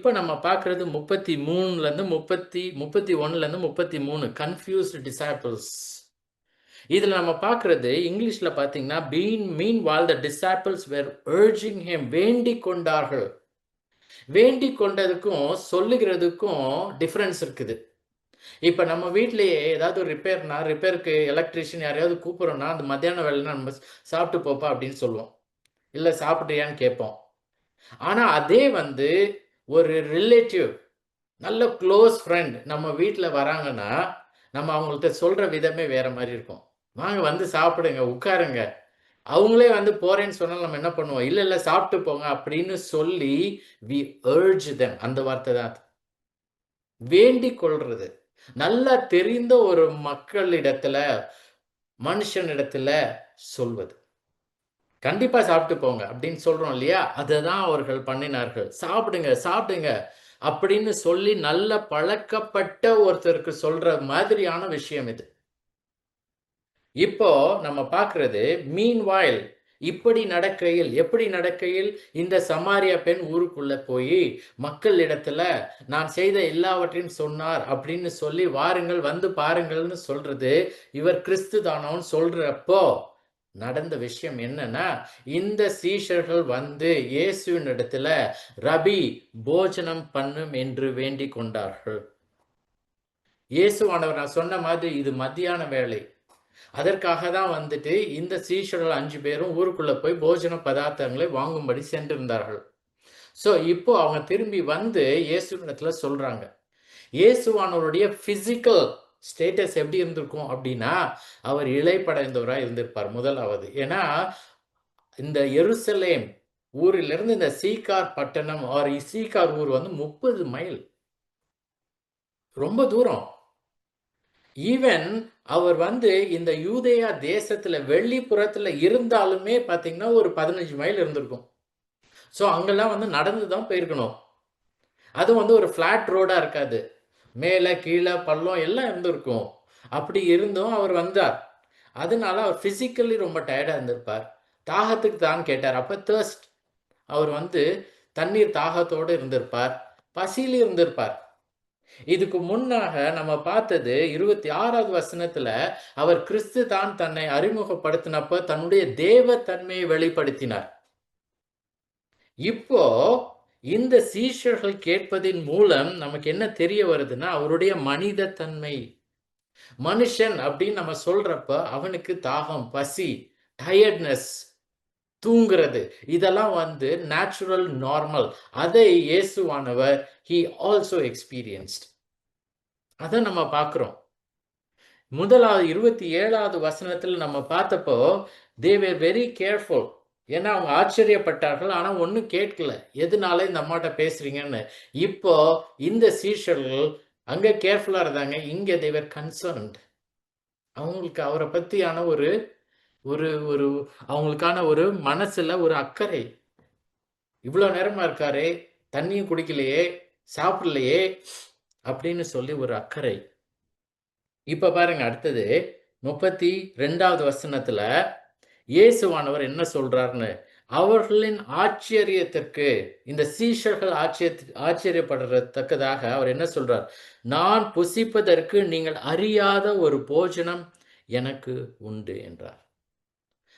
இப்ப நம்ம பார்க்கிறது 33லேருந்து 31லேருந்து 33 கன்ஃப்யூஸ்ட் டிசைபிள்ஸ். இதுல நம்ம பார்க்கிறது இங்கிலீஷ்ல பார்த்தீங்கன்னா, meanwhile the disciples were urging him, வேண்டிக் கொண்டார்கள். வேண்டிக் கொண்டதுக்கும் சொல்லுகிறதுக்கும் டிஃபரன்ஸ் இருக்குது. இப்ப நம்ம வீட்லயே ஏதாவது ஒரு ரிப்பேருக்கு எலக்ட்ரீஷியன் யாரையாவது கூப்பிடுறோம்னா, அந்த மத்தியான வேலைன்னா நம்ம சாப்பிட்டு போப்பா அப்படின்னு சொல்லுவோம். இல்ல சாப்பிட்றியான்னு கேட்போம். ஆனா அதே வந்து ஒரு ரிலேட்டிவ், நல்ல க்ளோஸ் ஃப்ரெண்ட் நம்ம வீட்ல வராங்கன்னா, நம்ம அவங்கள்ட்ட சொல்ற விதமே வேற மாரி இருக்கும். வாங்க வந்து சாப்பிடுங்க, உட்காருங்க. அவங்களே வந்து போறேன்னு சொன்னா நம்ம என்ன பண்ணுவோம்? இல்ல, இல்ல சாப்பிட்டு போங்க அப்படின்னு சொல்லி வி அர்ஜ் தெம். அந்த வார்த்தை தான் அது. வேண்டிக் கொள்றது. நல்லா தெரிந்த ஒரு மக்களிடத்துல, மனுஷனிடத்துல சொல்வது. கண்டிப்பா சாப்பிட்டு போங்க அப்படின்னு சொல்றோம் இல்லையா? அததான் அவர்கள் பண்ணினார்கள். சாப்பிடுங்க, சாப்பிடுங்க அப்படின்னு சொல்லி நல்ல பழக்கப்பட்ட ஒருத்தருக்கு சொல்ற மாதிரியான விஷயம் இது. இப்போ நம்ம பார்க்கிறது மீன்வாயில் எப்படி நடக்கையில் இந்த சமாரியா பெண் ஊருக்குள்ள போய் மக்களிடத்துல நான் செய்த எல்லாவற்றையும் சொன்னார் அப்படின்னு சொல்லி வாருங்கள் வந்து பாருங்கள்னு சொல்றது இவர் கிறிஸ்து தானோன்னு சொல்றப்போ நடந்த விஷயம் என்னன்னா, இந்த சீஷர்கள் வந்து இயேசுவின் இடத்துல ரபி போஜனம் பண்ணும் என்று வேண்டிக் கொண்டார்கள். இயேசுவானவர் நான் சொன்ன மாதிரி இது மத்தியான வேலை. அதற்காக தான் வந்துட்டு இந்த சீஷர்கள் 5 பேரும் ஊருக்குள்ள போய் போஜன பதார்த்தங்களை வாங்கும்படி சென்றிருந்தார்கள். ஸோ இப்போ அவங்க திரும்பி வந்து இயேசுவினிடத்துல சொல்றாங்க. இயேசுவானவருடைய பிசிக்கல் ஸ்டேட்டஸ் எப்படி இருந்திருக்கும் அப்படின்னா, அவர் இளைப்படைந்தவரா இருந்திருப்பார் முதலாவது. ஏன்னா, இந்த எருசலேம் ஊரிலிருந்து இந்த சீகார் பட்டணம் சீகார் ஊர் வந்து 30 மைல். ரொம்ப தூரம். ஈவன் அவர் வந்து இந்த யூதேயா தேசத்துல வெளிப்புறத்துல இருந்தாலுமே பார்த்தீங்கன்னா, ஒரு 15 மைல் இருந்திருக்கும். ஸோ அங்கெல்லாம் வந்து நடந்து தான் போயிருக்கணும். அதுவும் வந்து ஒரு ஃப்ளாட் ரோடா இருக்காது. மேல, கீழ, பள்ளம் எல்லாம் இருந்திருக்கும். அப்படி இருந்தும் அவர் வந்தார். அதனால அவர் பிசிக்கலி ரொம்ப டயர்டா இருந்திருப்பார். தாகத்துக்கு தான் கேட்டார். அப்ப தர்ஸ்ட். அவர் வந்து தண்ணீர் தாகத்தோடு இருந்திருப்பார். பசியில இருந்திருப்பார். இதுக்கு முன்னாக நம்ம பார்த்தது 26வது வசனத்துல அவர் கிறிஸ்து தான் தன்னை அறிமுகப்படுத்தினப்ப தன்னுடைய தேவ தன்மையை வெளிப்படுத்தினார். இப்போ இந்த சீஷர்கள் கேட்பதின் மூலம் நமக்கு என்ன தெரிய வருதுன்னா, அவருடைய மனித தன்மை. மனுஷன் அப்படின்னு நம்ம சொல்றப்ப அவனுக்கு தாகம், பசி, டயர்ட்னஸ், தூங்குறது இதெல்லாம் வந்து நேச்சுரல், நார்மல். அதை இயேசுவானவர் he also experienced. அத நம்ம பார்க்கிறோம். முதலாவது 27வது வசனத்துல நம்ம பார்த்தப்போ they were very careful. ஏன்னா அவங்க ஆச்சரியப்பட்டார்கள். ஆனா ஒண்ணும் கேட்கல. எதனால இந்த அம்மாட்ட பேசுறீங்கன்னு. இப்போ இந்த சீஷர்கள் அங்க கேர்ஃபுல்லா இருந்தாங்க. இங்க they were concerned. அவங்களுக்கு அவரை பத்தியான ஒரு ஒரு ஒரு அவங்களுக்கான ஒரு மனசுல ஒரு அக்கறை. இவ்வளோ நேரமா இருக்காரே, தண்ணியும் குடிக்கலையே, சாப்பிடலையே அப்படின்னு சொல்லி ஒரு அக்கறை. இப்ப பாருங்க அடுத்தது 32வது வசனத்துல இயேசுவானவர் என்ன சொல்றாருன்னு, அவர்களின் ஆச்சரியத்திற்கு இந்த சீஷர்கள் ஆச்சரியப்படத்தக்கதாக அவர் என்ன சொல்றார்? நான் புசிப்பதற்கு நீங்கள் அறியாத ஒரு போஜனம் எனக்கு உண்டு என்றார்.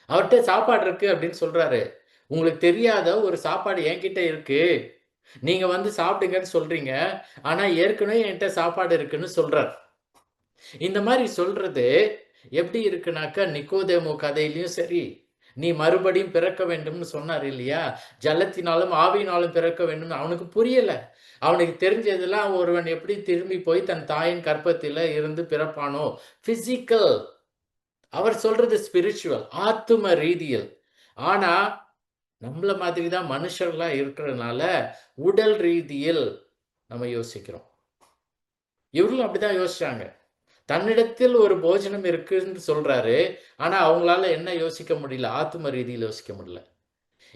அவர்ட்ட சாப்பாடு இருக்கு அப்படின்னு சொல்றாரு. உங்களுக்கு தெரியாத ஒரு சாப்பாடு என்கிட்ட இருக்கு. நீங்க வந்து சாப்பிடுங்கன்னு சொல்றீங்க. ஆனா ஏற்கனவே என்கிட்ட சாப்பாடு இருக்குன்னு சொல்றார். இந்த மாதிரி சொல்றது எப்படி இருக்குனாக்கா, நிக்கோதேமு கதையிலயும் சரி, நீ மறுபடியும் பிறக்க வேண்டும்னு சொன்னார் இல்லையா? ஜலத்தினாலும் ஆவியினாலும் பிறக்க வேண்டும். அவனுக்கு புரியல. அவனுக்கு தெரிஞ்சதெல்லாம் ஒருவன் எப்படி திரும்பி போய் தன் தாயின் கர்ப்பத்தில இருந்து பிறப்பானோ, பிசிக்கல். அவர் சொல்றது ஸ்பிரிச்சுவல், ஆத்தும ரீதியில். ஆனா நம்மள மாதிரி தான் மனுஷர்களா இருக்கிறதுனால உடல் ரீதியில் நம்ம யோசிக்கிறோம். இவர்களும் அப்படிதான் யோசிச்சாங்க. தன்னிடத்தில் ஒரு போஜனம் இருக்குன்னு சொல்றாரு. ஆனா அவங்களால என்ன யோசிக்க முடியல? ஆத்தும ரீதியில யோசிக்க முடியல.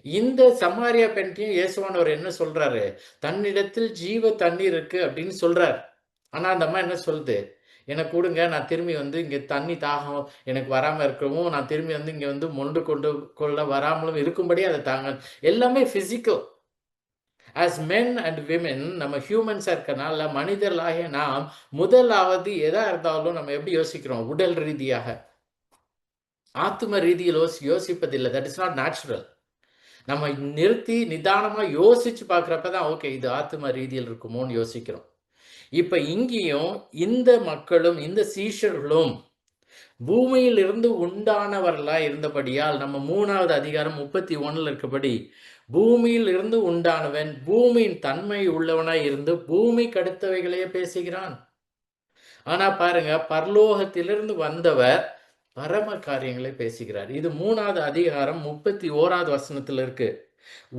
இந்த சமாரியா பெண்ணையும் இயேசுவானவர் என்ன சொல்றாரு? தன்னிடத்தில் ஜீவ தண்ணீர் இருக்கு அப்படின்னு சொல்றார். ஆனா அந்த அம்மா என்ன சொல்லுது? எனக்கு குடுங்க. நான் திரும்பி வந்து இங்க தண்ணி தாகம் எனக்கு வராம இருக்கவும், நான் திரும்பி வந்து இங்க வந்து மொண்டு கொண்டு கொள்ள வராமலும் இருக்கும்படி அதை தாங்க. எல்லாமே physical. As men and women நம்ம ஹியூமன்ஸாக இருக்கனால மனிதர்களாகிய நாம் முதலாவது எதா இருந்தாலும் நம்ம எப்படி யோசிக்கிறோம்? உடல் ரீதியாக, ஆத்தும ரீதியில் யோசிப்பதில்லை. That is not natural. நம்ம நிறுத்தி நிதானமாக யோசிச்சு பார்க்குறப்ப தான் ஓகே இது ஆத்தும ரீதியில் இருக்குமோன்னு யோசிக்கிறோம். இப்போ இங்கேயும் இந்த மக்களும் இந்த சீஷர்களும் பூமியில் இருந்து உண்டானவர்களா இருந்தபடியால் நம்ம 3வது அதிகாரம் 31 இருக்கபடி பூமியில் இருந்து உண்டானவன் பூமியின் தன்மை உள்ளவனாய் இருந்து பூமிக்கு அடுத்தவைகளையே பேசுகிறான். ஆனா பாருங்க, பரலோகத்திலிருந்து வந்தவர் பரம காரியங்களை பேசுகிறார். இது 3வது அதிகாரம் 31வது வசனத்தில் இருக்கு.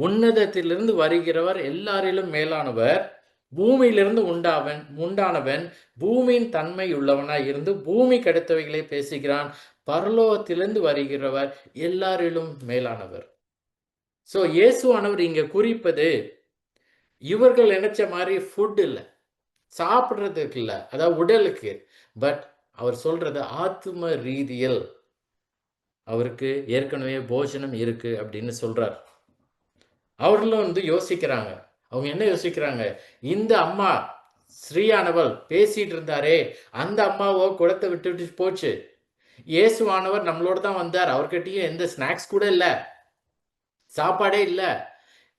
உன்னதத்திலிருந்து வருகிறவர் எல்லாரிலும் மேலானவர், பூமியிலிருந்து உண்டானவன் பூமியின் தன்மை உள்ளவனாய் இருந்து பூமிக்கு அடுத்தவைகளை பேசுகிறான். பரலோகத்திலிருந்து வருகிறவர் எல்லாரிலும் மேலானவர். ஸோ இயேசுவானவர் இங்க குறிப்பது இவர்கள் நினைச்ச மாதிரி ஃபுட் இல்லை, சாப்பிட்றதுக்கு இல்லை, அதாவது உடலுக்கு. பட் அவர் சொல்றது ஆத்தும ரீதியில் அவருக்கு ஏற்கனவே போஜனம் இருக்கு அப்படின்னு சொல்றார். அவர்களும் யோசிக்கிறாங்க. அவங்க என்ன யோசிக்கிறாங்க? இந்த அம்மா ஸ்ரீயானவள் பேசிட்டு இருந்தாரே, அந்த அம்மாவோ குடத்தை விட்டுட்டு போச்சு. இயேசுவானவர் நம்மளோட தான் வந்தார், அவர்கிட்டயும் எந்த ஸ்நாக்ஸ் கூட இல்லை, சாப்பாடே இல்லை,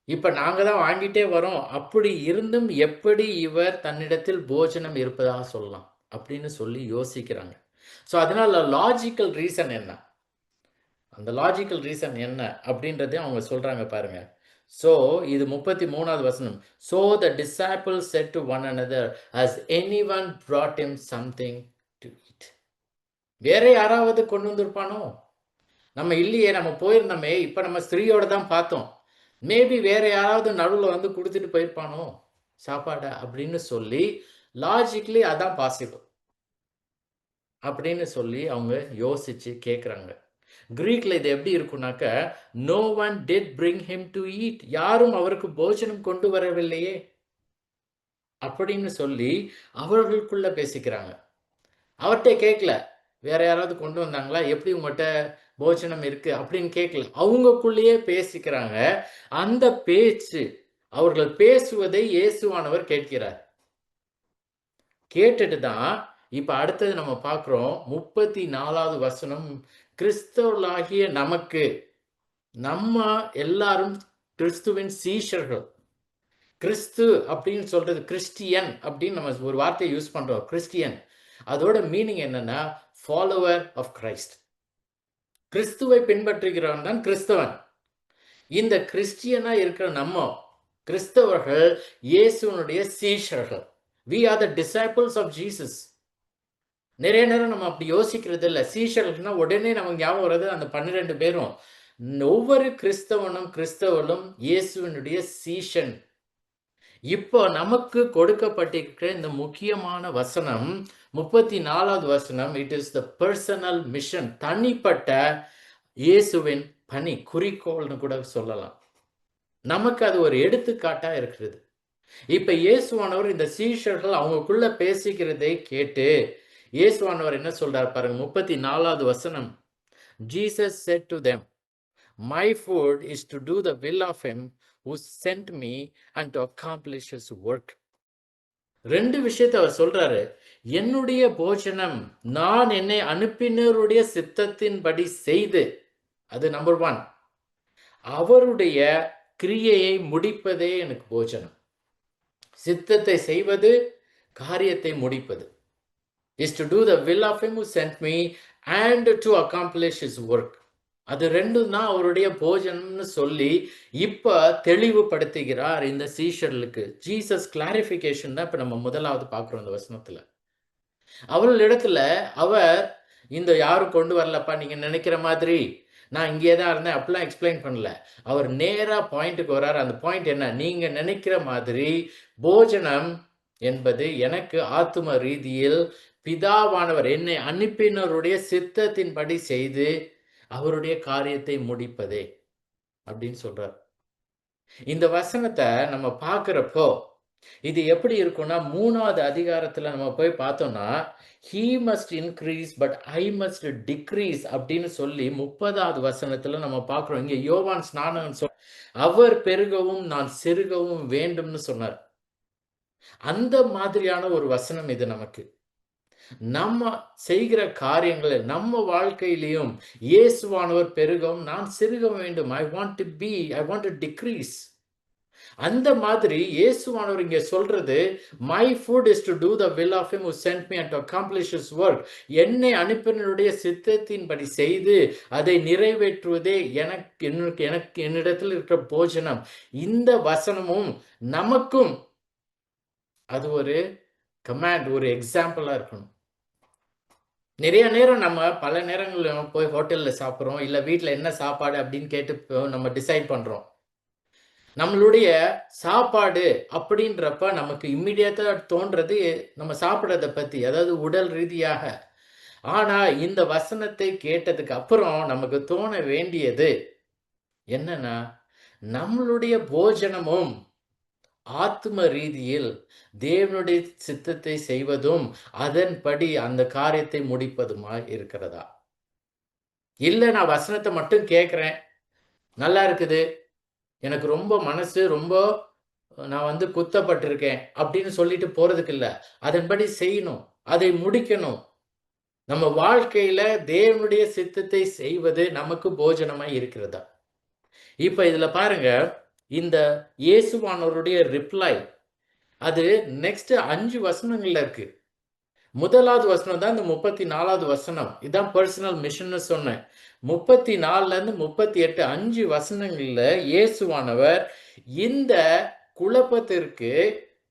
இப்ப நாங்க தான் வாங்கிட்டே வரோம். அப்படி இருந்தும் எப்படி இவர் தன்னிடத்தில் போஜனம் இருப்பதாக சொல்லலாம் அப்படின்னு சொல்லி யோசிக்கிறாங்க. ஸோ அதனால லாஜிக்கல் ரீசன் என்ன, அந்த லாஜிக்கல் ரீசன் என்ன அப்படின்றதே அவங்க சொல்றாங்க பாருங்க. ஸோ இது 33வது வசனம். So the disciples said to one another, has anyone brought him something to eat? வேற யாராவது கொண்டு வந்திருப்பானோ? நம்ம இல்லையே, நம்ம போயிருந்தோமே, இப்ப நம்ம ஸ்திரீயோட தான் பார்த்தோம், மேபி வேற யாராவது நடுவில் கொடுத்துட்டு போயிருப்பானோ சாப்பாடை அப்படின்னு சொல்லி லாஜிக்கலி அதான் பாசிபிள் அப்படின்னு சொல்லி அவங்க யோசிச்சு கேட்குறாங்க. கிரீக்ல இது எப்படி இருக்குனாக்க, no one did bring him to eat, யாரும் அவருக்கு போஜனம் கொண்டு வரவில்லையே அப்படின்னு சொல்லி அவர்களுக்குள்ள பேசிக்கிறாங்க. அவர்கிட்ட கேட்கல வேற யாராவது கொண்டு வந்தாங்களா, எப்படி உங்கள்கிட்ட போஜனம் இருக்கு அப்படின்னு கேட்கல, அவங்களுக்குள்ளேயே பேசிக்கிறாங்க. அந்த பேச்சு, அவர்கள் பேசுவதை இயேசுவானவர் கேட்கிறார். கேட்டுட்டு தான் இப்ப அடுத்தது நம்ம பார்க்கிறோம். 34வது வசனம். கிறிஸ்தவர்களாகிய நமக்கு, நம்ம எல்லாரும் கிறிஸ்துவின் சீஷர்கள். கிறிஸ்து அப்படின்னு சொல்றது, கிறிஸ்டியன் அப்படின்னு நம்ம ஒரு வார்த்தையை யூஸ் பண்றோம், கிறிஸ்டியன். அதோட மீனிங் என்னன்னா ஃபாலோவர் ஆஃப் கிரைஸ்ட். கிறிஸ்துவை பின்பற்றுகிறவன் தான் கிறிஸ்தவன். இந்த கிறிஸ்டியனா இருக்கிற நம்ம கிறிஸ்தவர்கள் இயேசுனுடைய சீஷர்கள். we are the disciples of Jesus. நிறைய நேரம் நம்ம அப்படி யோசிக்கிறது இல்லை. சீஷர்கள்னா உடனே நமக்கு ஞாபகம் வர்றது அந்த 12 பேரும். ஒவ்வொரு கிறிஸ்தவனும் இயேசுவினுடைய சீஷன். இப்போ நமக்கு கொடுக்கப்பட்டிருக்கிற இந்த முக்கியமான வசனம் 34வது வசனம். It is the personal mission, தனிப்பட்ட இயேசுவின் பணி, குறிக்கோள்னு கூட சொல்லலாம். நமக்கு அது ஒரு எடுத்துக்காட்டா இருக்கிறது. இப்ப இயேசுவானவர் இந்த சீஷர்கள் அவங்களுக்குள்ள பேசிக்கிறதை கேட்டு இயேசுவானவர் என்ன சொல்றார் பாருங்க. 34வது வசனம். Jesus said to them, my food is to do the will of him who sent me and to accomplish his work. 2 விஷயத்தை அவர் சொல்றாரு. என்னுடைய போஜனம் நான் என்னை அனுப்பினருடைய சித்தத்தின்படி செய்து, அது நம்பர் 1. அவருடைய கிரியையை முடிப்பதே எனக்கு போஜனம். சித்தத்தை செய்வது, காரியத்தை முடிப்பது. is to do the will of him who sent me and to accomplish his work. அது 2 தான் அவருடைய போஜனம்னு சொல்லி இப்ப தெளிவுபடுத்துகிறார் இந்த சீஷர்களுக்கு. ஜீசஸ் கிளாரிஃபிகேஷன் தான் இப்ப நம்ம முதலாவது பார்க்கிறோம் இந்த வசனத்துல. அவர்களிடத்துல அவர் இந்த யாரும் கொண்டு வரலப்பா நீங்க நினைக்கிற மாதிரி, நான் இங்கே தான் இருந்தேன் அப்படிலாம் எக்ஸ்பிளைன் பண்ணல. அவர் நேரா பாயிண்ட்டுக்கு வர்றார். அந்த பாயிண்ட் என்ன? நீங்க நினைக்கிற மாதிரி போஜனம் என்பது எனக்கு ஆத்தும ரீதியில் பிதாவானவர் என்னை அனுப்பினருடைய சித்தத்தின்படி செய்து அவருடைய காரியத்தை முடிப்பதே அப்படின்னு சொல்றார். இந்த வசனத்தை நம்ம பார்க்கிறப்போ இது எப்படி இருக்கும்னா 3வது அதிகாரத்துல நம்ம போய் பார்த்தோம்னா, "he must increase but I must degrees" அப்படின்னு சொல்லி 30வது வசனத்துல நம்ம பார்க்கிறோம். இங்க யோவான் ஸ்நானகன் அவர் பெருகவும் நான் சிறுகவும் வேண்டும்னு சொன்னார். அந்த மாதிரியான ஒரு வசனம் இது நமக்கு. நம்ம செய்கிற காரியங்கள் நம்ம வாழ்க்கையிலும் இயேசுவானவர் பெருகவும் நான் சிறுக வேண்டும். I want to decrease. அந்த மாதிரி இயேசுவானவர் இங்க சொல்றது, my food is to do the will of him who sent me and to accomplish his work. என்னை அனுப்பினருடைய சித்தத்தின்படி செய்து அதை நிறைவேற்றுவதே எனக்கு என்னிடத்தில் இருக்கிற போஜனம். இந்த வசனமும் நமக்கும் அது ஒரு கமாண்ட், ஒரு எக்ஸாம்பிளா இருக்கணும். நிறைய நேரம் நம்ம பல நேரங்கள்ல போய் ஹோட்டல்ல சாப்பிடுறோம், இல்ல வீட்ல என்ன சாப்பாடு அப்படின்னு கேட்டு நம்ம டிசைட் பண்றோம். நம்மளுடைய சாப்பாடு அப்படின்றப்ப நமக்கு இம்மிடியேட்டா தோன்றது நம்ம சாப்பிடுறத பத்தி, அதாவது உடல் ரீதியாக. ஆனா இந்த வசனத்தை கேட்டதுக்கு அப்புறம் நமக்கு தோண வேண்டியது என்னன்னா, நம்மளுடைய போஜனமும் ஆத்தும ரீதியில் தேவனுடைய சித்தத்தை செய்வதும், அதன்படி அந்த காரியத்தை முடிப்பதுமாய் இருக்கிறதா? இல்ல நான் வசனத்த மட்டும் கேட்கிறேன். நல்லா இருக்குது. எனக்கு ரொம்ப மனசு ரொம்ப நான் குத்தப்பட்டிருக்கேன் அப்படின்னு சொல்லிட்டு போறதுக்கு இல்ல. அதன்படி செய்யணும். அதை முடிக்கணும். நம்ம வாழ்க்கையில தேவனுடைய சித்தத்தை செய்வது நமக்கு போஜனமாய் இருக்கிறதா? இப்ப இதுல பாருங்க, இந்த இயேசுவானவருடைய ரிப்ளை அது நெக்ஸ்ட் 5 வசனங்கள்ல இருக்கு. முதலாவது வசனம் தான் இந்த 34வது வசனம். இதான் பெர்சனல் மிஷன்னு சொன்னேன். 34ல இருந்து 38 5 வசனங்கள்ல இயேசுவானவர் இந்த குழப்பத்திற்கு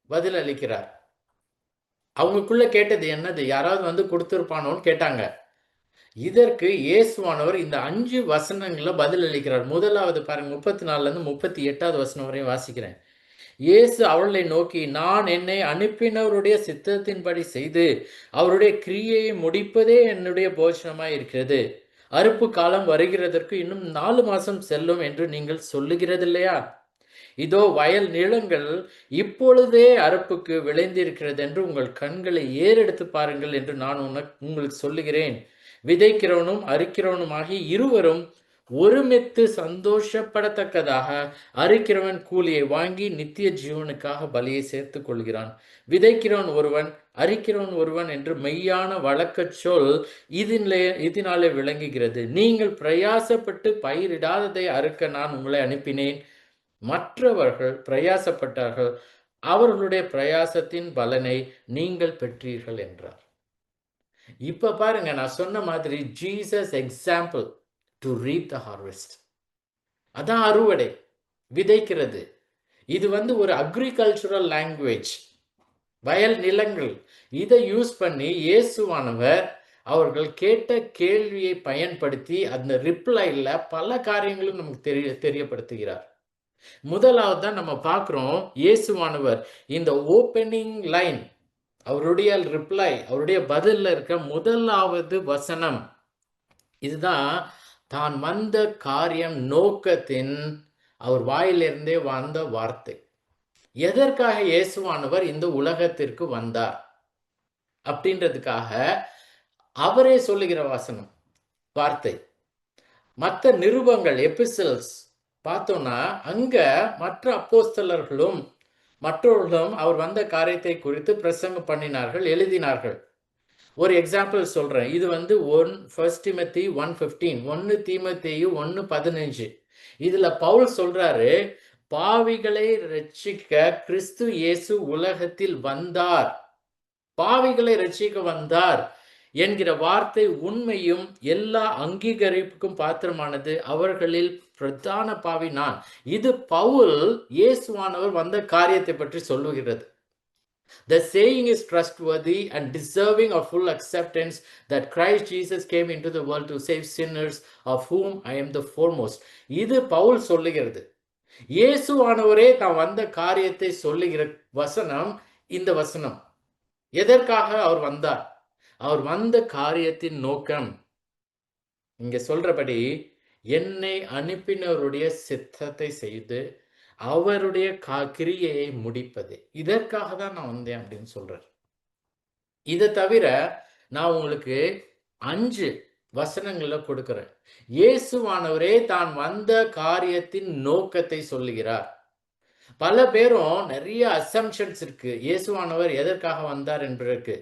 பதில் அளிக்கிறார். அவங்களுக்குள்ள கேட்டது என்னது? யாராவது கொடுத்திருப்பானோன்னு கேட்டாங்க. இதற்கு இயேசுவானவர் இந்த 5 வசனங்கள்ல பதில் அளிக்கிறார். முதலாவது பாருங்க 34ல இருந்து 38வது வசனம் வரையும் வாசிக்கிறேன். இயேசு அவர்களை நோக்கி, நான் என்னை அனுப்பினவருடைய சித்தத்தின்படி செய்து அவருடைய கிரியையை முடிப்பதே என்னுடைய போஜனமாய் இருக்கிறது. அறுப்பு காலம் வருகிறதற்கு இன்னும் 4 மாசம் செல்லும் என்று நீங்கள் சொல்லுகிறதில்லையா? இதோ வயல் நிலங்கள் இப்பொழுதே அறுப்புக்கு விளைந்திருக்கிறது என்று உங்கள் கண்களை ஏறெடுத்து பாருங்கள் என்று நான் உங்களுக்கு சொல்லுகிறேன். விதைக்கிறவனும் அறுக்கிறவனுமாகிய இருவரும் ஒருமித்து சந்தோஷப்படத்தக்கதாக அறுக்கிறவன் கூலியை வாங்கி நித்திய ஜீவனுக்காக பலியை சேர்த்துக் கொள்கிறான். விதைக்கிறவன் ஒருவன், அறுக்கிறவன் ஒருவன் என்று மெய்யான வழக்கச் சொல் இதனாலே விளங்குகிறது. நீங்கள் பிரயாசப்பட்டு பயிரிடாததை அறுக்க நான் உங்களை அனுப்பினேன். மற்றவர்கள் பிரயாசப்பட்டார்கள், அவர்களுடைய பிரயாசத்தின் பலனை நீங்கள் பெற்றீர்கள் என்றார். இப்ப பாருங்க, நான் சொன்ன மாதிரி Jesus example to ரீப் the harvest. அதான் அறுவடை, விதைக்கிறது. இது ஒரு அக்ரிகல்ச்சுரல் லாங்குவேஜ், வயல் நிலங்கள். இதை யூஸ் பண்ணி இயேசுவானவர் அவர்கள் கேட்ட கேள்வியை பயன்படுத்தி அந்த ரிப்ளைல பல காரியங்களும் நமக்கு தெரியப்படுத்துகிறார். முதலாவது தான் நம்ம பார்க்கிறோம், இயேசுவானவர் இந்த ஓப்பனிங் லைன், அவருடைய ரிப்ளை, அவருடைய பதில்ல இருக்க முதலாவது வசனம் இதுதான் தான் வந்த காரியம் நோக்கத்தின் அவர் வாயிலிருந்தே வந்த வார்த்தை. எதற்காக இயேசுவானவர் இந்த உலகத்திற்கு வந்தார் அப்படின்றதுக்காக அவரே சொல்லுகிற வசனம், வார்த்தை. மற்ற நிருபங்கள், எபிசல்ஸ் பார்த்தோம்னா அங்க மற்ற அப்போஸ்தலர்களும் மற்றவர்களும் அவர் வந்த காரியத்தை குறித்து பிரசங்கம் பண்ணினார்கள், எழுதினார்கள். ஒரு எக்ஸாம்பிள் சொல்றேன். இது 1 Timothy 1:15, 1 தீமோத்தேயு 1:15. இதுல பவுல் சொல்றாரு, பாவிகளை ரட்சிக்க கிறிஸ்து இயேசு உலகத்தில் வந்தார். பாவிகளை ரட்சிக்க வந்தார் என்கிற வார்த்தை உண்மையும் எல்லா அங்கீகரிப்புக்கும் பாத்திரமானது. அவர்களில் பிரதான பாவி நான். இது பவுல் இயேசுவானவர் வந்த காரியத்தை பற்றி சொல்லுகிறது. The saying is trustworthy and deserving of full acceptance that Christ Jesus came into the world to save sinners, of whom I am the foremost. இது பவுல் சொல்லுகிறது. இயேசுவானவரே தான் வந்த காரியத்தை சொல்லுகிற வசனம் இந்த வசனம். எதற்காக அவர் வந்தார்? அவர் வந்த காரியத்தின் நோக்கம் இங்க சொல்றபடி, என்னை அனுப்பினவருடைய சித்தத்தை செய்து அவருடைய கிரியையை முடிப்பது. இதற்காக தான் நான் வந்தேன் அப்படின்னு சொல்றார். இதை தவிர நான் உங்களுக்கு 5 வசனங்களை கொடுக்கிறேன். இயேசுவானவரே தான் வந்த காரியத்தின் நோக்கத்தை சொல்லுகிறார். பல பேரும் நிறைய அசம்ஷன்ஸ் இருக்கு. இயேசுவானவர் எதற்காக வந்தார் என்பதற்கு.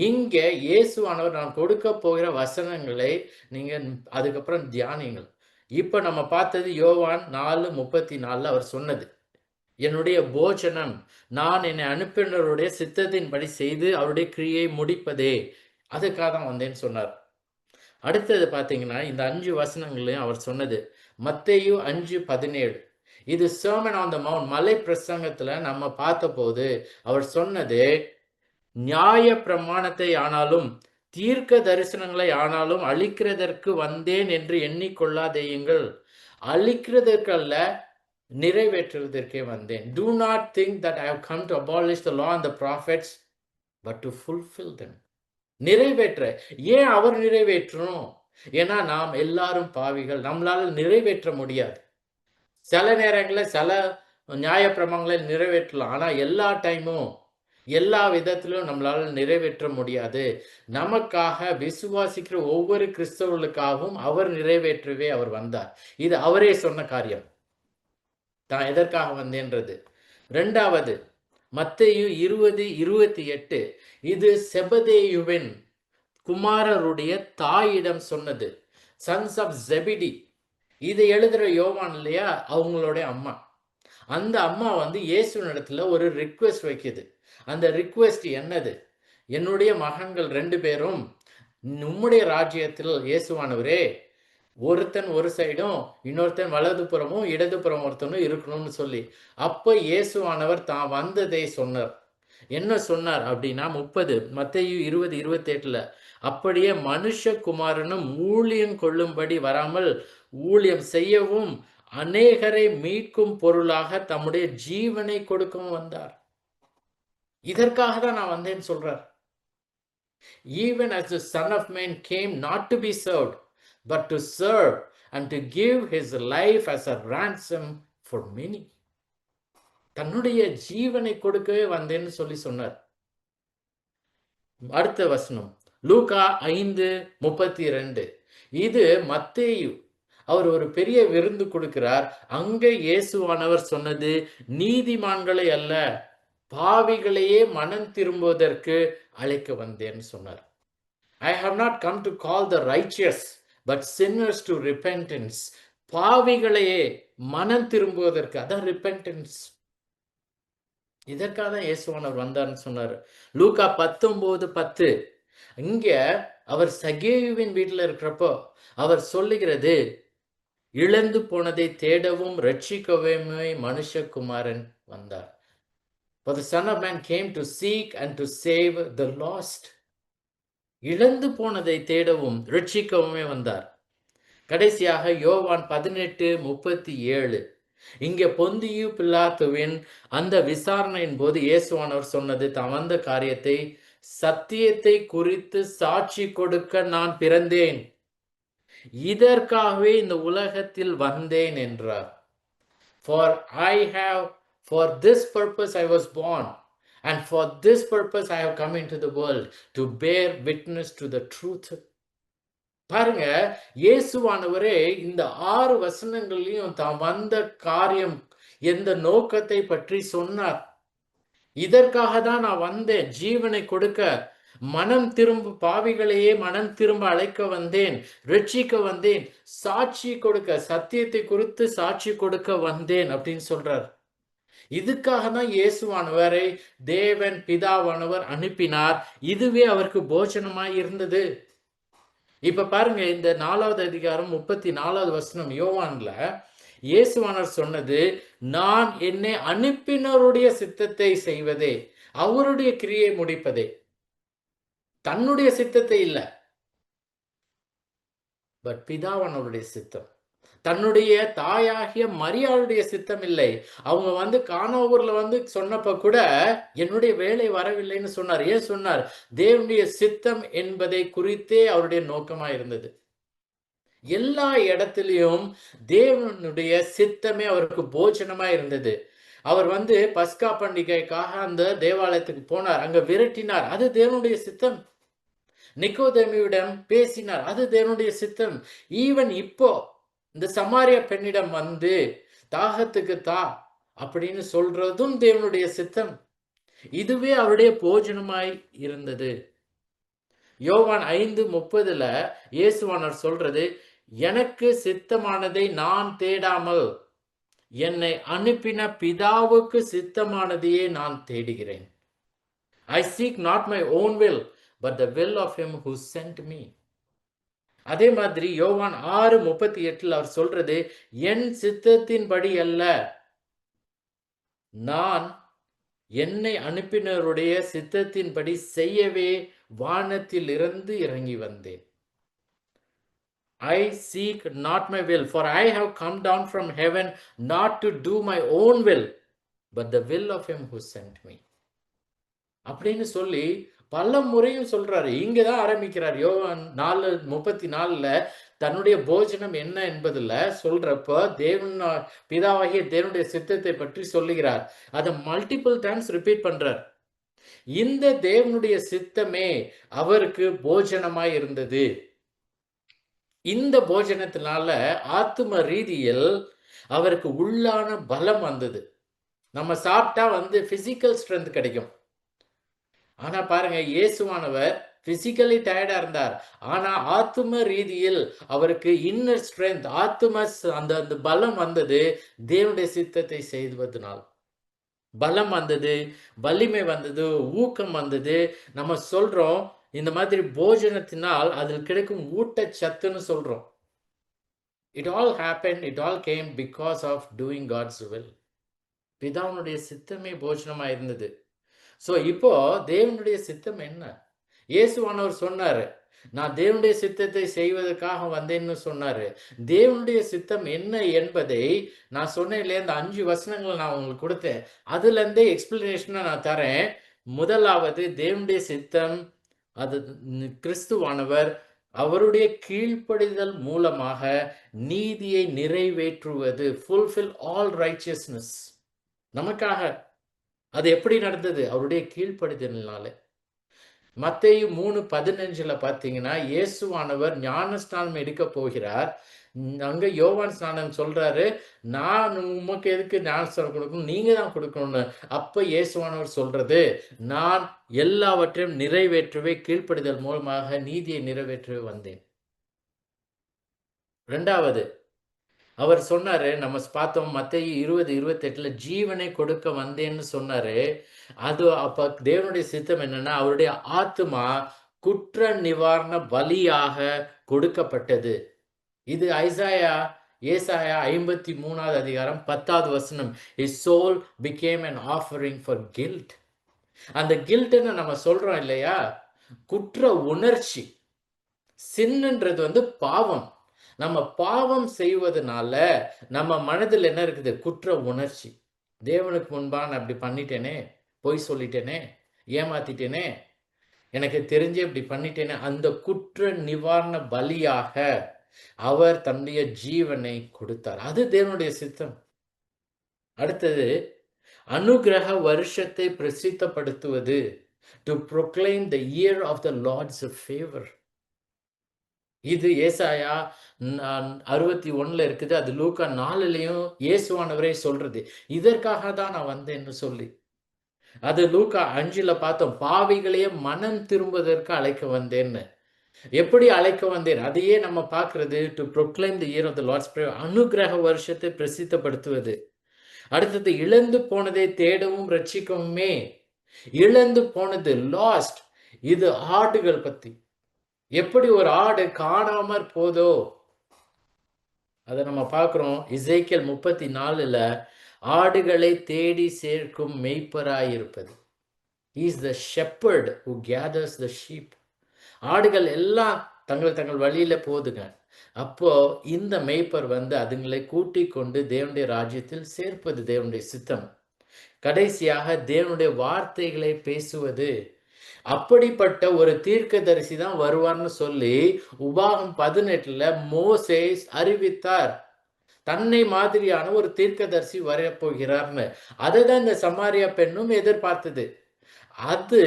இங்க இயேசுவானவர் நான் கொடுக்க போகிற வசனங்களை நீங்க அதுக்கப்புறம் தியானிங்கள். இப்ப நம்ம பார்த்தது யோவான் 4:34 அவர் சொன்னது. என்னுடைய போஜனம் நான் என்னை அனுப்பினருடைய சித்தத்தின்படி செய்து அவருடைய கிரியை முடிப்பதே. அதுக்காக தான் வந்தேன்னு சொன்னார். அடுத்தது பார்த்தீங்கன்னா இந்த 5 வசனங்களையும் அவர் சொன்னது மத்தேயு 5:17. இது சர்மன் ஆன் த மவுண்ட், மலை பிரசங்கத்துல நம்ம பார்த்தபோது அவர் சொன்னது, நியாய பிரமாணத்தை ஆனாலும் தீர்க்க தரிசனங்களை ஆனாலும் அழிக்கிறதற்கு வந்தேன் என்று எண்ணிக்கொள்ளாதேயுங்கள். அழிக்கிறதற்கல்ல, நிறைவேற்றுவதற்கே வந்தேன். Do not think that I have come to abolish the law and the prophets, but to fulfill them. நிறைவேற்ற. ஏன் அவர் நிறைவேற்றணும்? ஏன்னா நாம் எல்லாரும் பாவிகள், நம்மளால நிறைவேற்ற முடியாது. சில நேரங்களில் சில நியாயப்பிரமாணங்களை நிறைவேற்றலாம். ஆனா எல்லா டைமும் எல்லா விதத்திலும் நம்மளால நிறைவேற்ற முடியாது. நமக்காக விசுவாசிக்கிற ஒவ்வொரு கிறிஸ்தவர்களுக்காகவும் அவர் நிறைவேற்றவே அவர் வந்தார். இது அவரே சொன்ன காரியம். தான் எதற்காக வந்தேன்றது. 2வது மத்தேயு 20:28. இது செபதேயுவின் குமாரருடைய தாயிடம் சொன்னது. Sons of Zebedee. இதை எழுதுற யோவான் இல்லையா, அவங்களுடைய அம்மா. அந்த அம்மா இயேசுவினிடத்துல ஒரு ரிக்வெஸ்ட் வைக்குது. அந்த ரிக்வெஸ்ட் என்னது? என்னுடைய மகன்கள் 2 பேரும் உம்முடைய ராஜ்யத்தில் இயேசுவானவரே ஒருத்தன் ஒரு சைடும் இன்னொருத்தன் வலதுபுறமும் இடதுபுறம் ஒருத்தனும் இருக்கணும்னு சொல்லி. அப்ப இயேசுவானவர் தான் வந்ததை சொன்னார். என்ன சொன்னார் அப்படின்னா 30 மத்தேயு 20:28. அப்படியே மனுஷகுமாரனும் ஊழியம் கொள்ளும்படி வராமல் ஊழியம் செய்யவும் அநேகரை மீட்கும் பொருளாக தம்முடைய ஜீவனை கொடுக்கவும் வந்தார். இதற்காக தான் நான் வந்தேன்னு சொல்றார். Even as the Son of Man came not to be served, but to serve and to give his life as a ransom for many. தன்னுடைய ஜீவனை கொடுக்கவே வந்தேன்னு சொல்லி சொன்னார். அடுத்த வசனம் லூக்கா 5:32. இது மத்தேயு. அவர் ஒரு பெரிய விருந்து கொடுக்கிறார். அங்க இயேசுவானவர் சொன்னது, நீதிமான்களை அல்ல பாவிகளையே மனம் திரும்புவதற்கு அழைக்க வந்தேன்னு சொன்னார். I have not come to call the righteous, but sinners to repentance. பாவிகளையே மனம் திரும்புவதற்கு, அதான் repentance. இதற்காக தான் இயேசுவானவர் வந்தார்னு சொன்னார். லூக்கா 19:10. இங்க அவர் சகேயுவின் வீட்டில் இருக்கிறப்போ அவர் சொல்லுகிறது, இழந்து போனதை தேடவும் ரட்சிக்கவே மனுஷகுமாரன் வந்தார். For the Son of Man came to seek and to save the lost. இழந்து போனதை தேடவும் ரட்சிக்கவுமே வந்தார். கடைசியாக யோவான் 18:37. இங்கே பொந்தியு பிலாத்துவின் அந்த விசாரணையின் போது இயேசுவானவர் சொன்னது, தான் வந்த காரியத்தை, சத்தியத்தை குறித்து சாட்சி கொடுக்க நான் பிறந்தேன், இதற்காகவே இந்த உலகத்தில் வந்தேன் என்றார். For this purpose I was born, and for this purpose I have come into the world, to bear witness to the truth. பாருங்க, இயேசுவானவரே இந்த 6 வசனங்களையும் தான் வந்த காரியம், எந்த நோக்கத்தை பற்றி சொன்னார். இதற்காக தான் நான் வந்தேன், ஜீவனை கொடுக்க, மனம் திரும்ப பாவிகளையே மனம் திரும்ப அழைக்க வந்தேன், ரட்சிக்க வந்தேன், சாட்சி கொடுக்க, சத்தியத்தை குறித்து சாட்சி கொடுக்க வந்தேன் அப்படின்னு சொல்றார். இதுக்காக தான் இயேசுவானவரை தேவன் பிதாவானவர் அனுப்பினார். இதுவே அவருக்கு போஜனமாய் இருந்தது. இப்ப பாருங்க, இந்த 4வது அதிகாரம் 34வது வசனம் யோவான்ல இயேசுவானவர் சொன்னது, நான் என்னை அனுப்பினருடைய சித்தத்தை செய்வதே, அவருடைய கிரியை முடிப்பதே, தன்னுடைய சித்தத்தை இல்ல, பட் பிதாவானவருடைய சித்தம். தன்னுடைய தாயாகிய மரியாளுடைய சித்தம் இல்லை. அவங்க கானாவூர்ல சொன்னப்ப கூட என்னுடைய வேலை வரவில்லைன்னு சொன்னார். ஏன் சொன்னார்? தேவனுடைய சித்தம் என்பதை குறித்தே அவருடைய நோக்கமா இருந்தது. எல்லா இடத்திலையும் தேவனுடைய சித்தமே அவருக்கு போஜனமா இருந்தது. அவர் வந்து பஸ்கா பண்டிகைக்காக அந்த தேவாலயத்துக்கு போனார். அங்க விரட்டினார். அது தேவனுடைய சித்தம். நிக்கோதேமியிடம் பேசினார். அது தேவனுடைய சித்தம். ஈவன் இப்போ இந்த சமாரிய பெண்ணிடம் வந்து தாகத்துக்கு தா அப்படின்னு சொல்றதும் தேவனுடைய சித்தம். இதுவே அவருடைய போஜனமாய் இருந்தது. யோவான் 5:30 இயேசுவானவர் சொல்றது, எனக்கு சித்தமானதை நான் தேடாமல் என்னை அனுப்பின பிதாவுக்கு சித்தமானதையே நான் தேடுகிறேன். I seek not my own will, but the will of him who sent me. அதே மாதிரி யோவான் 6:38 அவர் சொல்றது, என் சித்தத்தின்படி அல்ல, நான் என்னை அனுப்பினருடைய சித்தத்தின்படி செய்யவே வானத்திலிருந்து இறங்கி வந்தேன். I seek not my will, for I have come down from heaven not to do my own will, but the will of him who sent me. அப்படின்னு சொல்லி பல முறையும் சொல்றாரு. இங்க தான் ஆரம்பிக்கிறார். யோவான் 4:34 தன்னுடைய போஜனம் என்ன என்பதுல சொல்றப்ப தேவன் பிதாவாகிய தேவனுடைய சித்தத்தை பற்றி சொல்லுகிறார். அதை மல்டிபிள் டைம்ஸ் ரிப்பீட் பண்றார். இந்த தேவனுடைய சித்தமே அவருக்கு போஜனமாய் இருந்தது. இந்த போஜனத்தினால ஆத்தும ரீதியில் அவருக்கு உள்ளான பலம் வந்தது. நம்ம சாப்பிட்டா வந்து பிசிக்கல் ஸ்ட்ரென்த் கிடைக்கும். ஆனா பாருங்க, இயேசுவானவர் பிசிக்கலி டயர்டா இருந்தார். ஆனா ஆத்தும ரீதியில் அவருக்கு இன்னர் ஸ்ட்ரென்த், ஆத்தும அந்த அந்த பலம் வந்தது தேவனுடைய சித்தத்தை செய்வதனால். பலம் வந்தது, வலிமை வந்தது, ஊக்கம் வந்தது. நம்ம சொல்றோம் இந்த மாதிரி போஜனத்தினால் அதில் கிடைக்கும் ஊட்டச்சத்துன்னு சொல்றோம். It all happened, it all came because of doing God's will. பிதாவுனுடைய சித்தமே போஜனமா இருந்தது. ஸோ இப்போ தேவனுடைய சித்தம் என்ன? இயேசுவானவர் சொன்னாரு, நான் தேவனுடைய சித்தத்தை செய்வதற்காக வந்தேன்னு சொன்னாரு. தேவனுடைய சித்தம் என்ன என்பதை நான் சொன்னேன் இல்லையா, இந்த 5 வசனங்களை நான் உங்களுக்கு கொடுத்தேன். அதுல இருந்தே எக்ஸ்பிளனேஷனை நான் தரேன். முதலாவது தேவனுடைய சித்தம், அது கிறிஸ்துவானவர் அவருடைய கீழ்ப்படிதல் மூலமாக நீதியை நிறைவேற்றுவது, fulfill all righteousness நமக்காக. அது எப்படி நடந்தது? அவருடைய கீழ்ப்படிதலினால. மத்தேயு 3:15 பார்த்தீங்கன்னா, இயேசுவானவர் ஞானஸ்நானம் எடுக்க போகிறார். அங்க யோவான் ஸ்நானம் சொல்றாரு, நான் உமக்கு எதுக்கு ஞானஸ்நானம் கொடுக்கணும், நீங்க தான் கொடுக்கணும்னு. அப்ப இயேசுவானவர் சொல்றது, நான் எல்லாவற்றையும் நிறைவேற்றவே கீழ்ப்படிதல் மூலமாக நீதியை நிறைவேற்றவே வந்தேன். இரண்டாவது அவர் சொன்னாரு, நம்ம பார்த்தோம் மத்தேயு 20:28 ஜீவனை கொடுக்க வந்தேன்னு சொன்னாரு. அது அப்ப தேவனுடைய சித்தம் என்னன்னா, அவருடைய ஆத்துமா குற்ற நிவாரண பலியாக கொடுக்கப்பட்டது. இது ஏசாயா 53வது அதிகாரம் 10வது வசனம். His soul became an offering for guilt. அந்த கில்ட்னு நம்ம சொல்றோம் இல்லையா, குற்ற உணர்ச்சி. சின்ன்றது வந்து பாவம். நம்ம பாவம் செய்வதனால நம்ம மனதில் என்ன இருக்குது? குற்ற உணர்ச்சி. தேவனுக்கு முன்பா நான் அப்படி பண்ணிட்டேனே, பொய் சொல்லிட்டேனே, ஏமாத்திட்டேனே, எனக்கு தெரிஞ்சே இப்படி பண்ணிட்டேனே, அந்த குற்ற நிவாரண பலியாக அவர் தன்னுடைய ஜீவனை கொடுத்தார். அது தேவனுடைய சித்தம். அடுத்தது அனுகிரக வருஷத்தை பிரசித்தப்படுத்துவது, to proclaim the year of the Lord's favor. இது ஏசாயா 61 இருக்குது. அது லூக்கா 4லயும் இயேசுவானவரே சொல்றது, இதற்காக தான் நான் வந்தேன்னு சொல்லி. அது லூக்கா 5ல பார்த்தோம், பாவிகளையே மனம் திரும்புவதற்கு அழைக்க வந்தேன்னு. எப்படி அழைக்க வந்தேன் அதையே நம்ம பார்க்கிறது. To proclaim the year of the Lord's prayer, அனுகிரக வருஷத்தை பிரசித்தப்படுத்துவது. அடுத்தது இழந்து போனதை தேடவும் ரட்சிக்கவுமே. இழந்து போனது, லாஸ்ட். இது ஆடுகள் பத்தி. எப்படி ஒரு ஆடு காணாமற் போதோ அதை நம்ம பார்க்கிறோம். எசேக்கியேல் 34ல ஆடுகளை தேடி சேர்க்கும் மேய்ப்பராயிருப்பது. He is the shepherd who gathers the sheep. ஆடுகள் எல்லாம் தங்கள் வழியில போதுங்க. அப்போ இந்த மேய்ப்பர் வந்து அதுங்களை கூட்டிக் கொண்டு தேவனுடைய ராஜ்யத்தில் சேர்ப்பது தேவனுடைய சித்தம். கடைசியாக தேவனுடைய வார்த்தைகளை பேசுவது. அப்படிப்பட்ட ஒரு தீர்க்கதரிசி தான் வருவார்னு சொல்லி உபாகம் 18ல மோசேஸ் அறிவித்தார். தன்னை மாதிரியான ஒரு தீர்க்கதரிசி வரப்போகிறார்னு. அதுதான் இந்த சமாரியா பெண்ணும் எதிர்பார்த்தது. அது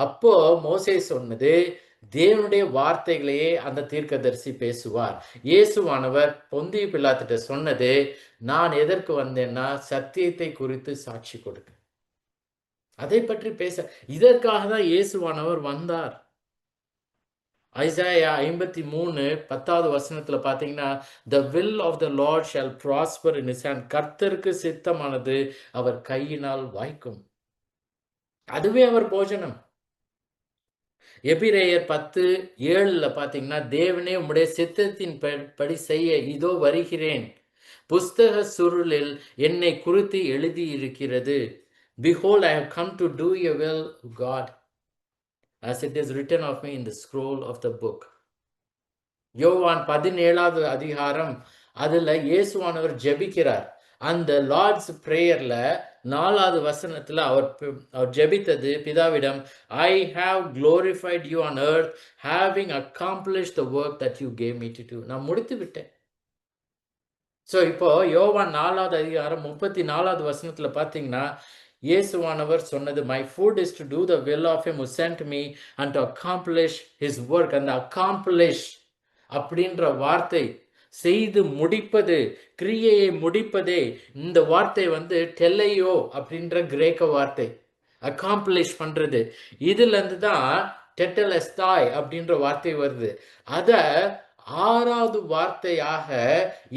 அப்போ மோசே சொன்னது, தேவனுடைய வார்த்தைகளையே அந்த தீர்க்கதரிசி பேசுவார். இயேசுவானவர் பொந்திய பிலாத்துட்ட சொன்னது, நான் எதற்கு வந்தேன்னா சத்தியத்தை குறித்து சாட்சி கொடுக்க. அதை பற்றி பேச, இதற்காக தான் இயேசுவானவர் வந்தார். ஐசாயா 53 10வது வசனத்துல பாத்தீங்கன்னா, the will of the Lord shall prosper in his hand. கர்த்தருக்கு சித்தமானது அவர் கையினால் வாய்க்கும். அதுவே அவர் போஜனம். எபிரேயர் 10:7ல பாத்தீங்கன்னா, தேவனே உம்முடைய சித்தத்தின் படி செய்ய இதோ வருகிறேன். புஸ்தக சுருளில் என்னை குறித்து எழுதி இருக்கிறது. Behold, I have come to do your will, God, as it is written of me in the scroll of the book. யோவான் 17வது அதிகாரம், அதுல இயேசுவானவர் ஜெபிக்கிறார். அந்த லார்ட்ஸ் பிரேயர்ல 4வது வசனத்துல அவர் ஜெபித்தது பிதாவிடம், I have glorified you on earth, having accomplished the work that you gave me to do. நான் முடித்து விட்டேன். சோ இப்போ யோவான் 4வது அதிகாரம் 34வது வசனத்துல பாத்தீங்கன்னா, இயேசுவானவர் சொன்னது, my food is to do the will of him who sent me and to accomplish his work. அந்த accomplish அப்படின்ற வார்த்தை, செய்து முடிப்பது, கிரியையை முடிப்பதே. இந்த வார்த்தை டெலையோ அப்படின்ற கிரேக்க வார்த்தை, அக்காம்ப்ளிஷ் பண்றது. இதுல இருந்து தான் டெட்டலஸ்தாய் அப்படின்ற வார்த்தை வருது. அத 6வது வார்த்தையாக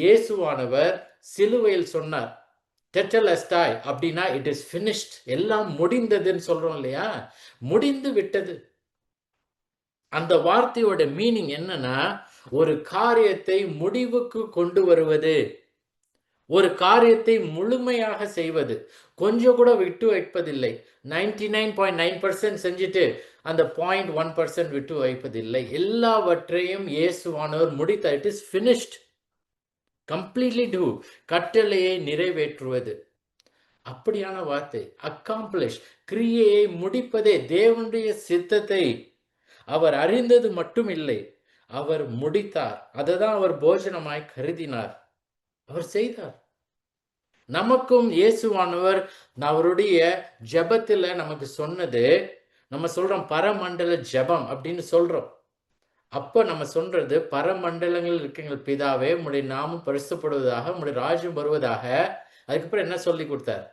இயேசுவானவர் சிலுவையில் சொன்னார். டெட்டலஸ்தாய் அப்படின்னா இட் இஸ் ஃபினிஷ்ட், எல்லாம் முடிந்ததுன்னு சொல்றோம் இல்லையா, முடிந்து விட்டது. அந்த வார்த்தையோட மீனிங் என்னன்னா, ஒரு காரியத்தை முடிவுக்கு கொண்டு வருவது, ஒரு காரியத்தை முழுமையாக செய்வது, கொஞ்சம் கூட விட்டு வைப்பதில்லை. 99.9% செஞ்சுட்டு அந்த 0.1% விட்டு வைப்பதில்லை. எல்லாவற்றையும் இயேசுவானவர் முடித்தார். It is finished, completely do, கட்டளையை நிறைவேற்றுவது. அப்படியான வார்த்தை அக்காம்ப்ளிஷ், கிரியையை முடிப்பதே. தேவனுடைய சித்தத்தை அவர் அறிந்தது மட்டும் இல்லை, அவர் முடித்தார். அததான் அவர் போஜனமாய் கருதினார், அவர் செய்தார். நமக்கும் இயேசுவானவர் அவருடைய ஜெபத்துல நமக்கு சொன்னது, நம்ம சொல்றோம் பரமண்டல ஜெபம் அப்படின்னு சொல்றோம். அப்ப நம்ம சொல்றது, பரமண்டலங்கள் இருக்குங்க பிதாவே, உம்முடைய நாமம் பரிசுத்தப்படுவதாக, உம்முடைய ராஜ்யம் வருவதாக. அதுக்கப்புறம் என்ன சொல்லி கொடுத்தார்?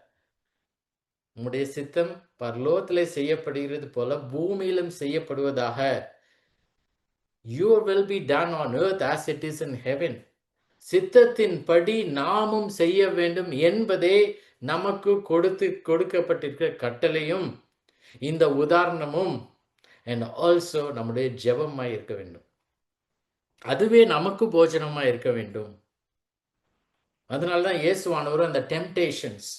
உம்முடைய சித்தம் பரலோகத்திலே செய்யப்படுகிறது போல பூமியிலும் செய்யப்படுவதாக. Your will be done on earth as it is in heaven. சித்தத்தின்படி நாமும் செய்ய வேண்டும் என்பதே நமக்கு கொடுக்கப்பட்டிருக்கிற கட்டளையும் இந்த உதாரணமும் and also நம்முடைய ஜெபமாய் இருக்க வேண்டும். அதுவே நமக்கு போஜனமாய் இருக்க வேண்டும். அதனால்தான் இயேசுவானவர் அந்த டெம்டேஷன்ஸ்,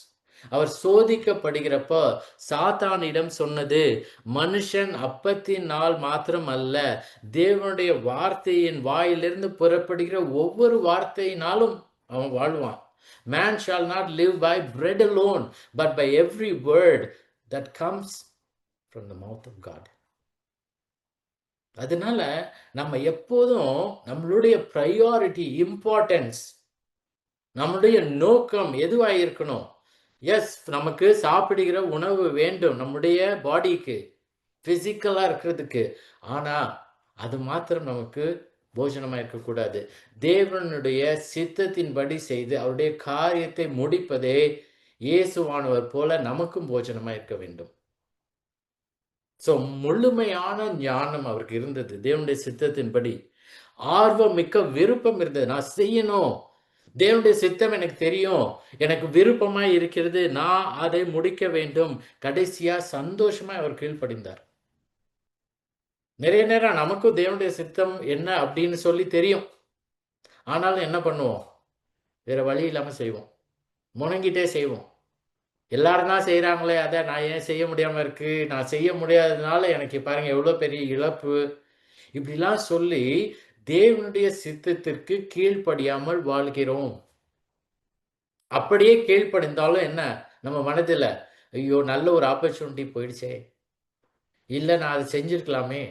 அவர் சோதிக்கப்படுகிறப்ப சாத்தானிடம் சொன்னது, மனுஷன் அப்பத்தினால் மாத்திரம் அல்ல, தேவனுடைய வார்த்தையின் வாயிலிருந்து புறப்படுகிற ஒவ்வொரு வார்த்தையினாலும் அவன் வாழ்வான். Man shall not live by bread alone, but by every word that comes from the mouth of God. அதனால நம்ம எப்போதும் நம்மளுடைய priority, இம்பார்ட்டன்ஸ், நம்முடைய நோக்கம் எதுவாக இருக்கணும்? எஸ், நமக்கு சாப்பிடுகிற உணவு வேண்டும் நம்முடைய பாடிக்கு, பிசிக்கலா இருக்கிறதுக்கு. ஆனா அது மாத்திரம் நமக்கு போஜனமா இருக்கக்கூடாது. தேவனுடைய சித்தத்தின்படி செய்து அவருடைய காரியத்தை முடிப்பதே இயேசுவானவர் போல நமக்கும் போஜனமா இருக்க வேண்டும். சோ முழுமையான ஞானம் அவருக்கு இருந்தது, தேவனுடைய சித்தத்தின்படி ஆர்வம் மிக்க விருப்பம் இருந்தது. நான் செய்யணும், தேவனுடைய சித்தம் எனக்கு தெரியும், எனக்கு விருப்பமா இருக்கிறது, நான் அதை முடிக்க வேண்டும். கடைசியா சந்தோஷமா அவர் கீழ்ப்படிந்தார். நிறைய நேரம் நமக்கும் தேவனுடைய சித்தம் என்ன அப்படின்னு சொல்லி தெரியும், ஆனாலும் என்ன பண்ணுவோம்? வேற வழி இல்லாம செய்வோம், முணங்கிட்டே செய்வோம். எல்லாரும் தான் செய்யறாங்களே, அதை நான் ஏன் செய்ய முடியாம இருக்கு, நான் செய்ய முடியாததுனால எனக்கு பாருங்க எவ்வளவு பெரிய இழப்பு, இப்படிலாம் சொல்லி தேவனுடைய சித்தத்திற்கு கீழ்ப்படியாமல் வாழ்கிறோம். அப்படியே கீழ்ப்படிந்தாலும் என்ன, நம்ம மனதில் ஐயோ நல்ல ஒரு ஆப்பர்ச்சுனிட்டி போயிடுச்சே, இல்ல நான் அத செஞ்சிருக்கலாமே,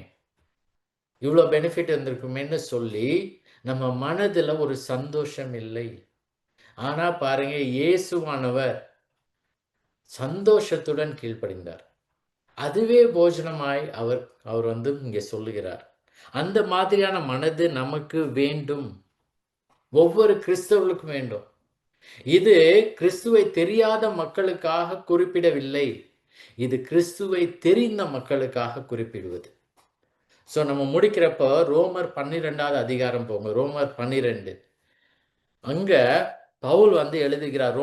இவ்ளோ பெனிஃபிட் இருந்திருக்குமேன்னு சொல்லி, நம்ம மனதுல ஒரு சந்தோஷம் இல்லை. ஆனா பாருங்க, இயேசுவானவர் சந்தோஷத்துடன் கீழ்ப்படிந்தார். அதுவே போஜனமாய் அவர் அவர் வந்து இங்கே சொல்லுகிறார். அந்த மாதிரியான மனது நமக்கு வேண்டும். ஒவ்வொரு கிறிஸ்தவர்களுக்கும் வேண்டும். இது கிறிஸ்துவை தெரியாத மக்களுக்காக குறிப்பிடவில்லை. இது கிறிஸ்துவை தெரிந்த மக்களுக்காக குறிப்பிடுவது. நம்ம முடிக்கிறப்போ ரோமர் 12வது அதிகாரம் போங்க. ரோமர் 12. அங்க பவுல் வந்து எழுதுகிறார்.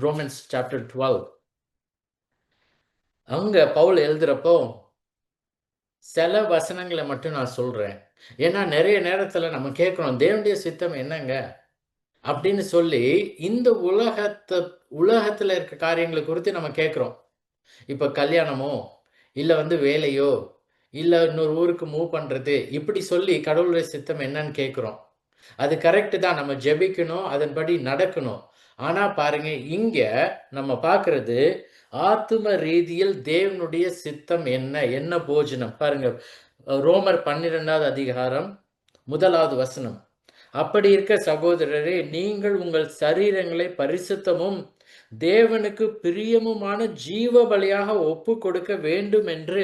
Romans chapter 12. அங்க பவுல் எழுதுறப்போ சில வசனங்களை மட்டும் நான் சொல்றேன். ஏன்னா நெறைய நேரத்துல நம்ம கேட்கிறோம், தேவனுடைய சித்தம் என்னங்க? அப்படின்னு சொல்லி இந்த உலகத்துல இருக்க காரியங்கள குறித்து நம்ம கேட்கிறோம். இப்ப கல்யாணமோ, இல்ல வந்து வேலையோ, இல்ல இன்னொரு ஊருக்கு மூவ் பண்றது, இப்படி சொல்லி கடவுளுடைய சித்தம் என்னன்னு கேட்கிறோம். அது கரெக்ட் தான். நம்ம ஜெபிக்கணும், அதன்படி நடக்கணும். ஆனா பாருங்க, இங்க நம்ம பார்க்கிறது ஆத்தும ரீதியில் தேவனுடைய சித்தம் என்ன? என்ன போஜனம்? பாருங்க, ரோமர் 12வது அதிகாரம் 1வது வசனம். அப்படி இருக்க சகோதரரே, நீங்கள் உங்கள் சரீரங்களை பரிசுத்தமும் தேவனுக்கு பிரியமுமான ஜீவ பலியாக ஒப்பு கொடுக்க வேண்டும் என்று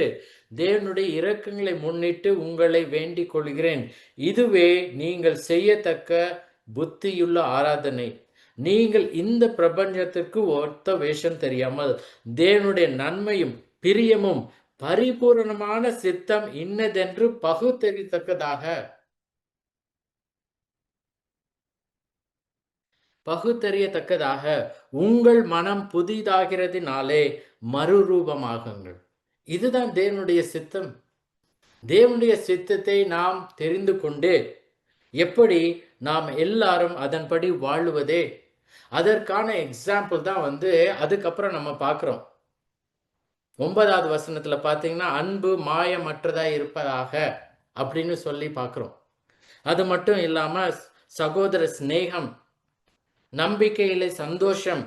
தேவனுடைய இரக்கங்களை முன்னிட்டு உங்களை வேண்டிக் கொள்கிறேன். இதுவே நீங்கள் செய்யத்தக்க புத்தியுள்ள ஆராதனை. நீங்கள் இந்த பிரபஞ்சத்திற்கு ஒத்த வேஷம் தெரியாமல் தேவனுடைய நன்மையும் பிரியமும் பரிபூரணமான சித்தம் இன்னதென்று பகுத்தறியத்தக்கதாக உங்கள் மனம் புதிதாகிறதினாலே மறுரூபமாகுங்கள். இதுதான் தேவனுடைய சித்தம். தேவனுடைய சித்தத்தை நாம் தெரிந்து கொண்டு எப்படி நாம் எல்லாரும் அதன்படி வாழுவதே, அதற்கான எக்ஸாம்பிள் தான் வந்து அதுக்கப்புறம் நம்ம பார்க்கிறோம். 9வது வசனத்துல பார்த்தீங்கன்னா, அன்பு மாயமற்றதாய் இருப்பதாக அப்படின்னு சொல்லி பார்க்கிறோம். அது மட்டும் இல்லாம சகோதர சிநேகம், நம்பிக்கையிலே சந்தோஷம்,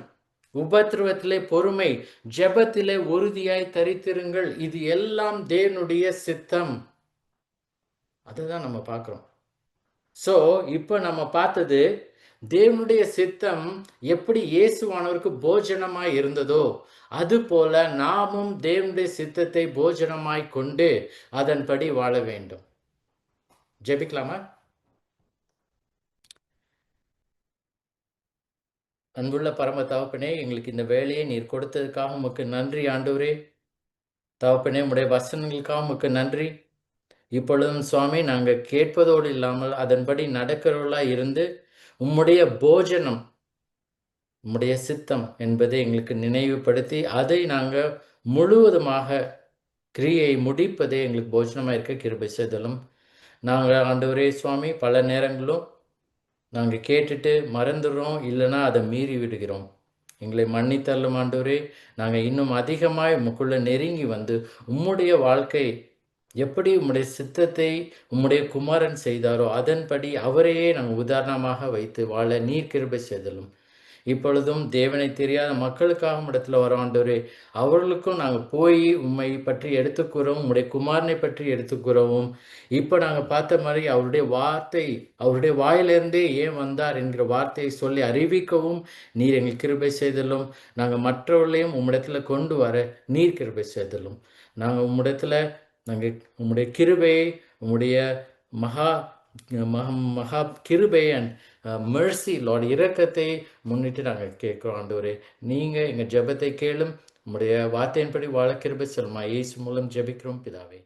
உபத்திரவத்திலே பொறுமை, ஜெபத்திலே உறுதியாய் தரித்திருங்கள். இது எல்லாம் தேவனுடைய சித்தம். அதுதான் நம்ம பார்க்கிறோம். இப்ப நம்ம பார்த்தது தேவனுடைய சித்தம் எப்படி இயேசுவானவருக்கு போஜனமாய் இருந்ததோ, அதுபோல நாமும் தேவனுடைய சித்தத்தை போஜனமாய் கொண்டு அதன்படி வாழ வேண்டும். ஜெபிக்கலாமா? அன்புள்ள பரம தகப்பனே, எங்களுக்கு இந்த வேலையை நீர் கொடுத்ததுக்காக உமக்கு நன்றி ஆண்டவரே. தகப்பனே, உம்முடைய வசனங்களுக்காக உமக்கு நன்றி. இப்பொழுதும் சுவாமி, நாங்கள் கேட்பதோடு இல்லாமல் அதன்படி நடக்கிறவர்களா இருந்து உம்முடைய போஜனம், உம்முடைய சித்தம் என்பதை எங்களுக்கு நினைவுபடுத்தி அதை நாங்கள் முழுவதுமாக கிரியை முடிப்பதே எங்களுக்கு போஜனமாக இருக்க கிருபை செய்தலும். நாங்கள் ஆண்டவரே சுவாமி, பல நேரங்களும் நாங்கள் கேட்டுட்டு மறந்துடுறோம், இல்லைன்னா அதை மீறி விடுகிறோம். எங்களை மன்னித்தள்ளும் ஆண்டவரே. நாங்கள் இன்னும் அதிகமாய் உமக்குள்ள நெருங்கி வந்து உம்முடைய வாழ்க்கை எப்படி உம்முடைய சித்தத்தை உம்முடைய குமாரன் செய்தாரோ அதன்படி அவரையே நாங்கள் உதாரணமாக வைத்து வாழ நீர் கிருபை செய்தலும். இப்பொழுதும் தேவனை தெரியாத மக்களுக்காக இடத்துல வர ஆண்டவரே, அவர்களுக்கும் நாங்கள் போய் உம்மை பற்றி எடுத்துக்கூறவும், உம்முடைய குமாரனை பற்றி எடுத்துக்கூறவும், இப்போ நாங்கள் பார்த்த மாதிரி அவருடைய வார்த்தை, அவருடைய வாயிலிருந்தே ஏன் வந்தார் என்கிற வார்த்தையை சொல்லி அறிவிக்கவும் நீர் எங்கள் கிருபை செய்தலும். நாங்கள் மற்றவர்களையும் உம்மிடத்துல கொண்டு வர நீர் கிருபை செய்தலும். நாங்கள் உம்மிடத்துல நாங்கள் உம்முடைய கிருபையை, உம்முடைய மகா மகா கிருபை அண்ட் மெர்சி லார்ட், இரக்கத்தை முன்னிட்டு நாங்கள் கேட்குறோம் ஆண்டவரே. நீங்கள் எங்கள் ஜெபத்தை கேளும், உம்முடைய வார்த்தையின்படி வாழ கிருபை சொல்லுமா. இயேசு மூலம் ஜெபிக்கிறோம் பிதாவே.